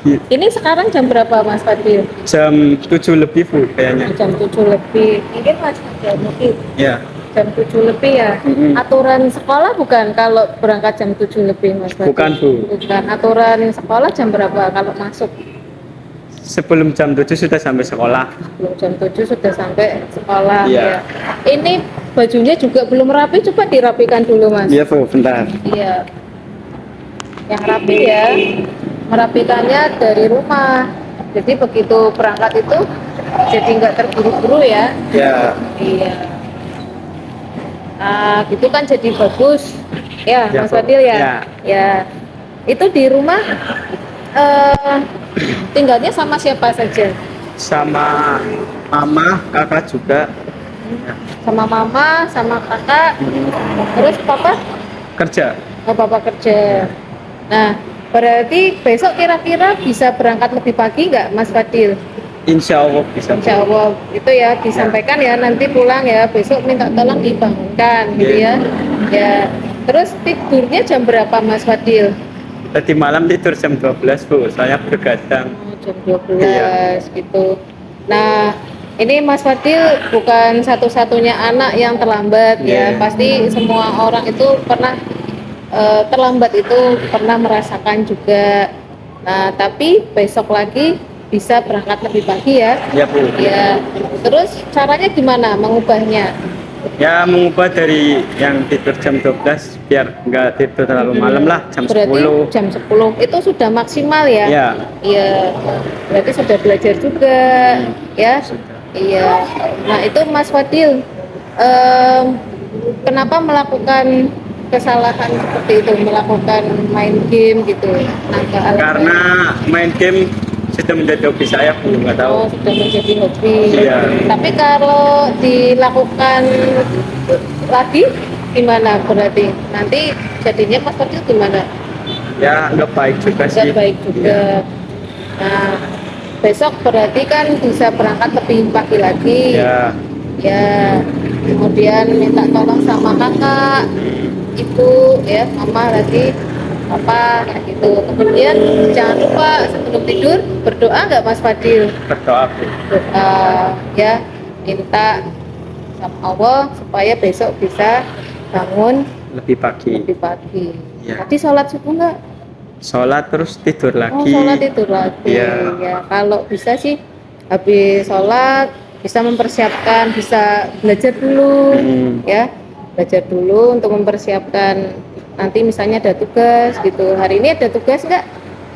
Ini sekarang jam berapa Mas Fadil? Jam 7 lebih Bu kayaknya. Jam 7 lebih. Mungkin Mas Fadil mungkin Ya. jam 7 lebih ya. Aturan sekolah bukan kalau berangkat jam 7 lebih Mas Fadil? Bukan Bu. Bukan. Aturan sekolah jam berapa kalau masuk? Sebelum jam 7 sudah sampai sekolah. Belum jam 7 sudah sampai sekolah. Iya. Ya. Ini bajunya juga belum rapi, coba dirapikan dulu Mas. Iya Bu, bentar. Iya. Yang rapi ya. Merapikannya dari rumah. Jadi begitu berangkat itu jadi nggak terburu-buru ya. Ya. Iya. Nah, gitu kan jadi bagus. Ya, Ya, Mas Bu. Fadil ya. Ya. Ya. Itu di rumah tinggalnya sama siapa saja? Sama mama, kakak juga. Sama mama, sama kakak, terus papa? Kerja. Oh, papa kerja. Nah, berarti besok kira-kira bisa berangkat lebih pagi nggak, Mas Fadil? Insya Allah bisa. Insya Allah itu ya disampaikan ya nanti pulang ya besok minta tolong dibangunkan gitu ya. Ya. Terus tidurnya jam berapa, Mas Fadil? Tadi malam tidur jam 12 Bu, saya bergadang. Jam 12 Iya. gitu. Nah, ini Mas Fadil bukan satu-satunya anak yang terlambat ya. Iya. Pasti semua orang itu pernah terlambat itu pernah merasakan juga. Nah, tapi besok lagi bisa berangkat lebih pagi ya. Ya Bu. Ya. Terus caranya gimana mengubahnya? Ya mengubah dari yang tidur jam 12 biar nggak tidur terlalu malam lah, jam Berarti 10. jam 10 itu sudah maksimal ya? Ya. Iya. Berarti sudah belajar juga ya? Iya. Nah, itu Mas Fadil kenapa melakukan kesalahan seperti itu, melakukan main game gitu? Karena main game sudah menjadi hobi saya Bu, nggak tahu. Oh, sudah menjadi hobi. Iya. Tapi kalau dilakukan lagi gimana berarti? Nanti jadinya Mas Fadil gimana? Ya nggak baik juga sih. Nggak baik juga. Nah, besok berarti kan bisa berangkat lebih pagi lagi. Ya. Ya, kemudian minta tolong sama kakak, ibu, ya, mama lagi, papa, kayak gitu. Kemudian jangan lupa sebelum tidur berdoa nggak Mas Fadil? Berdoa Bu. Doa, ya, minta sama Allah supaya besok bisa bangun Lebih pagi. lebih pagi. Ya. Tadi sholat subuh nggak? Sholat terus tidur Oh, lagi. sholat tidur lagi. Iya. Ya, kalau bisa sih habis sholat bisa mempersiapkan, bisa belajar dulu, ya, belajar dulu untuk mempersiapkan nanti misalnya ada tugas gitu. Hari ini ada tugas nggak?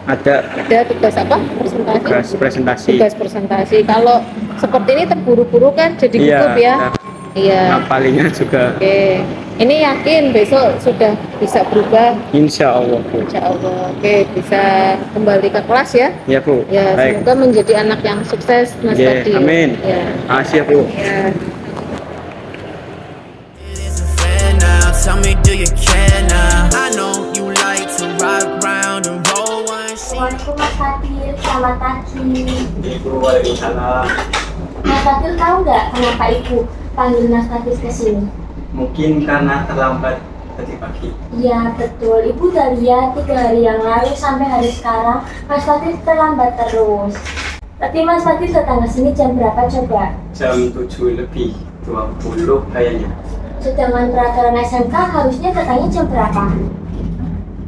Ada Ada tugas apa? Presentasi. tugas presentasi. Tugas presentasi. Kalau seperti ini terburu-buru kan jadi Iya, gugup ya. benar. Iya. Ngapalinya juga. Oke. Ini yakin besok sudah bisa berubah. Insya Allah Bu. Insya Allah. Oke, bisa kembali ke kelas ya. Ya Bu. Ya, Baik. semoga menjadi anak yang sukses Mas Ya, Fadil. amin. Ya. Makasih ya Bu. Ya. Tell me, do you care now? I know you like to ride round and roll one. Assalamualaikum Mas Fadil, selamat pagi. Ibu, waalaikumsalam. Mas Fadil tahu nggak kenapa Ibu panggil Mas Fadil ke sini? Mungkin karena terlambat tadi pagi. Iya betul, Ibu udah lihat 3 hari yang lalu sampai hari sekarang Mas Fadil terlambat terus. Tapi Mas Fadil datang ke sini jam berapa coba? Jam 7 lebih 20 kayaknya. Sedangkan peraturan SMK harusnya datangnya jam berapa?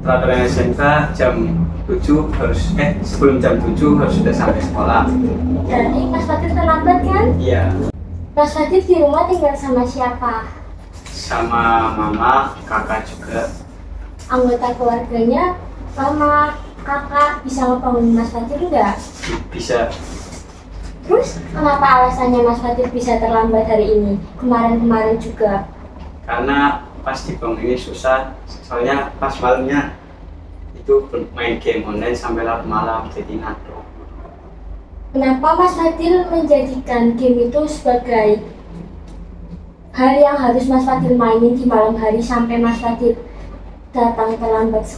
Peraturan SMK jam 7 harus sebelum jam 7 harus sudah sampai sekolah. Berarti Mas Fadil terlambat kan? Iya. Mas Fadil di rumah tinggal sama siapa? Sama mama, kakak juga. Anggota keluarganya, mama, kakak bisa ngebangun Mas Fadil nggak? Bisa. Terus kenapa alasannya Mas Fadil bisa terlambat hari ini? Kemarin-kemarin juga. Karena pas dibangun ini susah, soalnya pas malamnya itu main game online sampai larut malam jadi ngantuk. Kenapa Mas Fadil menjadikan game itu sebagai hal yang harus Mas Fadil mainin di malam hari sampai Mas Fadil datang terlambat ke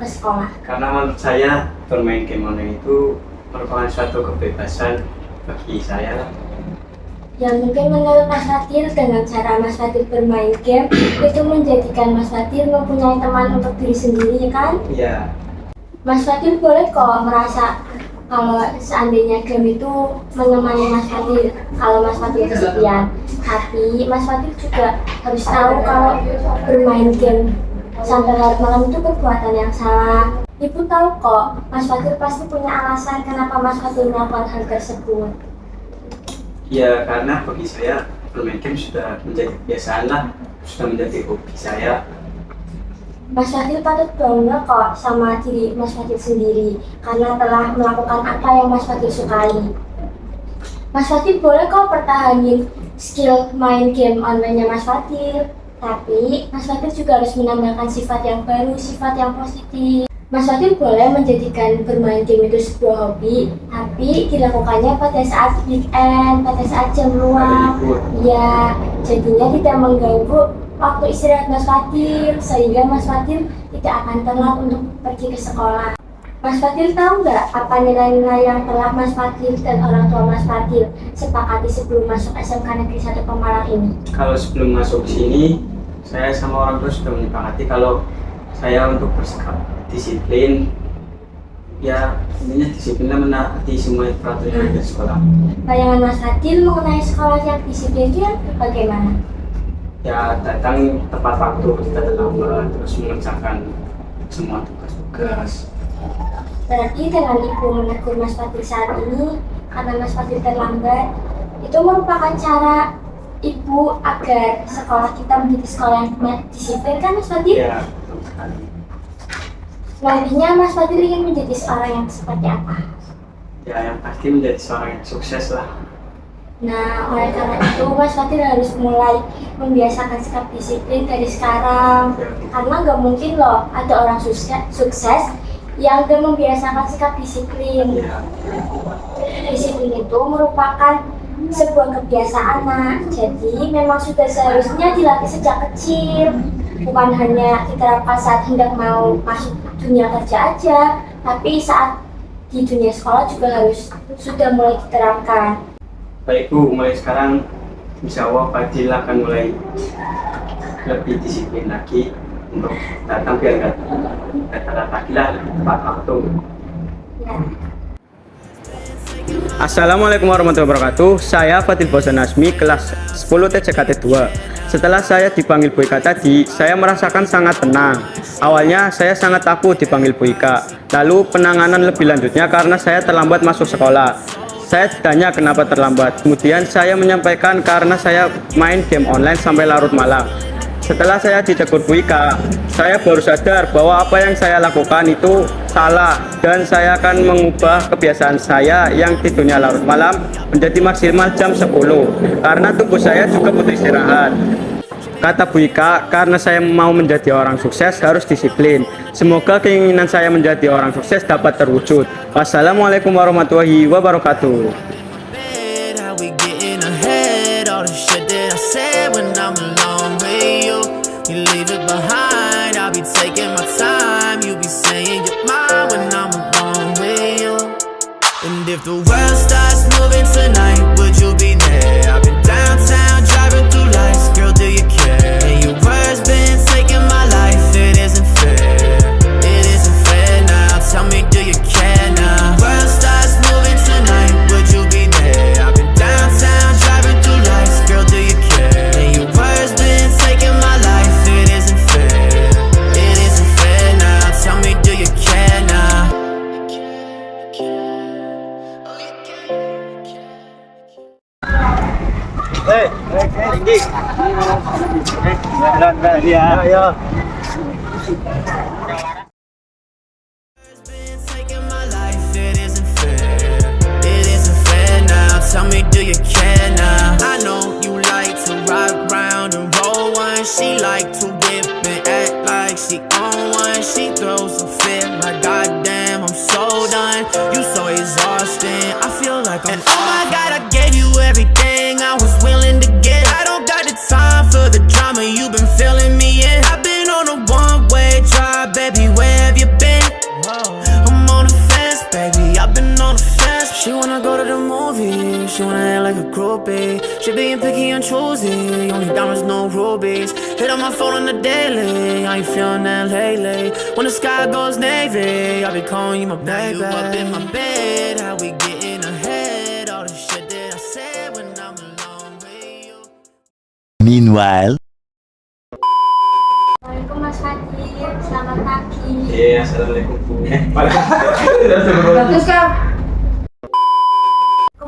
sekolah? Karena menurut saya bermain game online itu merupakan suatu kebebasan bagi saya. Ya mungkin menurut Mas Fadil dengan cara Mas Fadil bermain game itu menjadikan Mas Fadil mempunyai teman untuk diri sendiri kan? Iya. Mas Fadil boleh kok merasa kalau seandainya game itu menemani Mas Fadil, kalau Mas Fadil kesepian. Tapi Mas Fadil juga harus tahu kalau bermain game sampai larut malam itu perbuatan yang salah. Ibu tahu kok, Mas Fadil pasti punya alasan kenapa Mas Fadil melakukan hal tersebut. Ya karena bagi saya bermain game sudah menjadi kebiasaan lah, sudah menjadi hobi saya. Mas Fadil patut bangga kok sama diri Mas Fadil sendiri karena telah melakukan apa yang Mas Fadil sukai. Mas Fadil boleh kok pertahanin skill main game online-nya Mas Fadil, tapi Mas Fadil juga harus menambahkan sifat yang baru, sifat yang positif. Mas Fadil boleh menjadikan bermain game itu sebuah hobi, tapi dilakukannya pada saat weekend, pada saat jam luang. Ya, jadinya tidak mengganggu waktu istirahat Mas Fadil, sehingga Mas Fadil tidak akan telat untuk pergi ke sekolah. Mas Fadil tahu nggak apa nilai-nilai yang telah Mas Fadil dan orang tua Mas Fadil sepakati sebelum masuk SMK Negeri 1 Pemalang ini? Kalau sebelum masuk sini, saya sama orang tua sudah menyepakati kalau saya untuk bersikap disiplin, ya intinya disiplinnya menaati semua peraturan yang ada di sekolah. Bayangan Mas Fadil mengenai sekolah yang disiplin itu yang bagaimana? Ya datang tepat waktu, tidak terlambat, terus mengerjakan semua tugas-tugas. Berarti dengan Ibu menegur Mas Fadil saat ini karena Mas Fadil terlambat, itu merupakan cara Ibu agar sekolah kita menjadi sekolah yang disiplin kan Mas Fadil? Ya, betul sekali. Nantinya Mas Fadil ingin menjadi seorang yang seperti apa? Ya yang pasti menjadi seorang yang sukses lah. Nah, oleh karena itu Mas Fadil harus mulai membiasakan sikap disiplin dari sekarang. Karena nggak mungkin loh ada orang sukses yang nggak membiasakan sikap disiplin. Ya, Disiplin itu merupakan sebuah kebiasaan, Nak. Jadi memang sudah seharusnya dilatih sejak kecil. Bukan hanya diterapkan saat hendak mau masuk dunia kerja aja, tapi saat di dunia sekolah juga harus sudah mulai diterapkan. baik Bu, mulai sekarang insya Allah Fadil akan mulai lebih disiplin lagi untuk datang biar nggak telat lagi lah, lebih tepat waktu. Ya. Assalamualaikum warahmatullahi wabarakatuh. Saya Fadil Bosan Asmi, kelas 10 TJKT 2. Setelah saya dipanggil Bu Ika tadi, saya merasakan sangat tenang. Awalnya saya sangat takut dipanggil Bu Ika. Lalu penanganan lebih lanjutnya karena saya terlambat masuk sekolah. Saya ditanya kenapa terlambat. Kemudian saya menyampaikan karena saya main game online sampai larut malam. Setelah saya ditegur Bu Ika, saya baru sadar bahwa apa yang saya lakukan itu salah dan saya akan mengubah kebiasaan saya yang tidurnya larut malam menjadi maksimal jam 10 karena tubuh saya juga butuh istirahat. Kata Bu Ika, karena saya mau menjadi orang sukses harus disiplin. Semoga keinginan saya menjadi orang sukses dapat terwujud. Wassalamualaikum warahmatullahi wabarakatuh. How we getting ahead? All the shit that I said when I'm alone with you, you leave it behind. I'll be taking my time. You be saying you're mine when I'm alone with you. And if the world starts moving tonight, would you be there? I've been downtown driving through lights. Girl, do you care? And your words been taking my life. It isn't fair. It isn't fair now. Tell me, do you care now? World starts moving tonight. Would you be there? I've been downtown driving through lights. Girl, do you care? And your words been taking my life. It isn't fair. It isn't fair now. Tell me, do you care now? Been taking my life, it isn't fair. It isn't fair now. Tell me, do you care now? I know you like to ride round and roll one. She like to whip and act like she on one. She throws a fit like goddamn, I'm so done. You so exhausting. I feel like I'm. And oh my God, I gave you everything I was willing to get. I don't got the time for the drama you've been filling me in. I've been on a one-way drive, baby. Where have you been? I'm on the fence, baby. I've been on the fence. She wanna go to the movies. She she wanna act like a groupie. She being picky and choosy, only diamonds, no rubies. Hit on my phone on the daily, I ain't feeling that lately. When the sky goes navy, I'll be calling you my baby. You up in my bed, how we getting ahead? All the shit that I said when I'm alone with you. Meanwhile, Assalamualaikum Mas Fadil, selamat pagi. Iya, assalamualaikum Bu. Assalamualaikum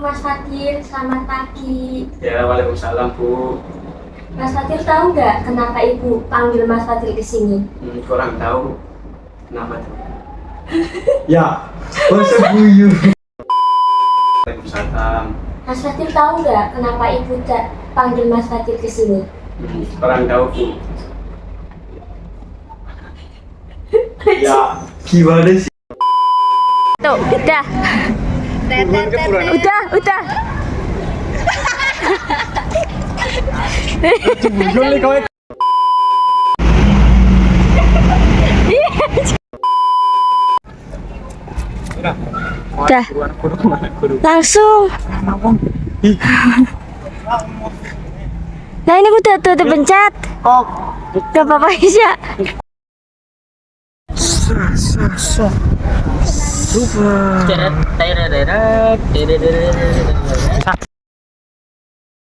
Mas Fadil, selamat pagi. Ya, waalaikumsalam Bu. Mas Fadil tahu nggak kenapa Ibu panggil Mas Fadil ke sini? Kurang tahu kenapa tuh. Ya, bahasa buyu. Waalaikumsalam. Mas Fadil tahu nggak kenapa Ibu panggil Mas Fadil ke sini? Kurang tahu Bu. Ya, gimana sih? Tuh, udah. Udah. Udah. Langsung. Nah ini udah tuh dipencet. Oh, gak apa-apa ya.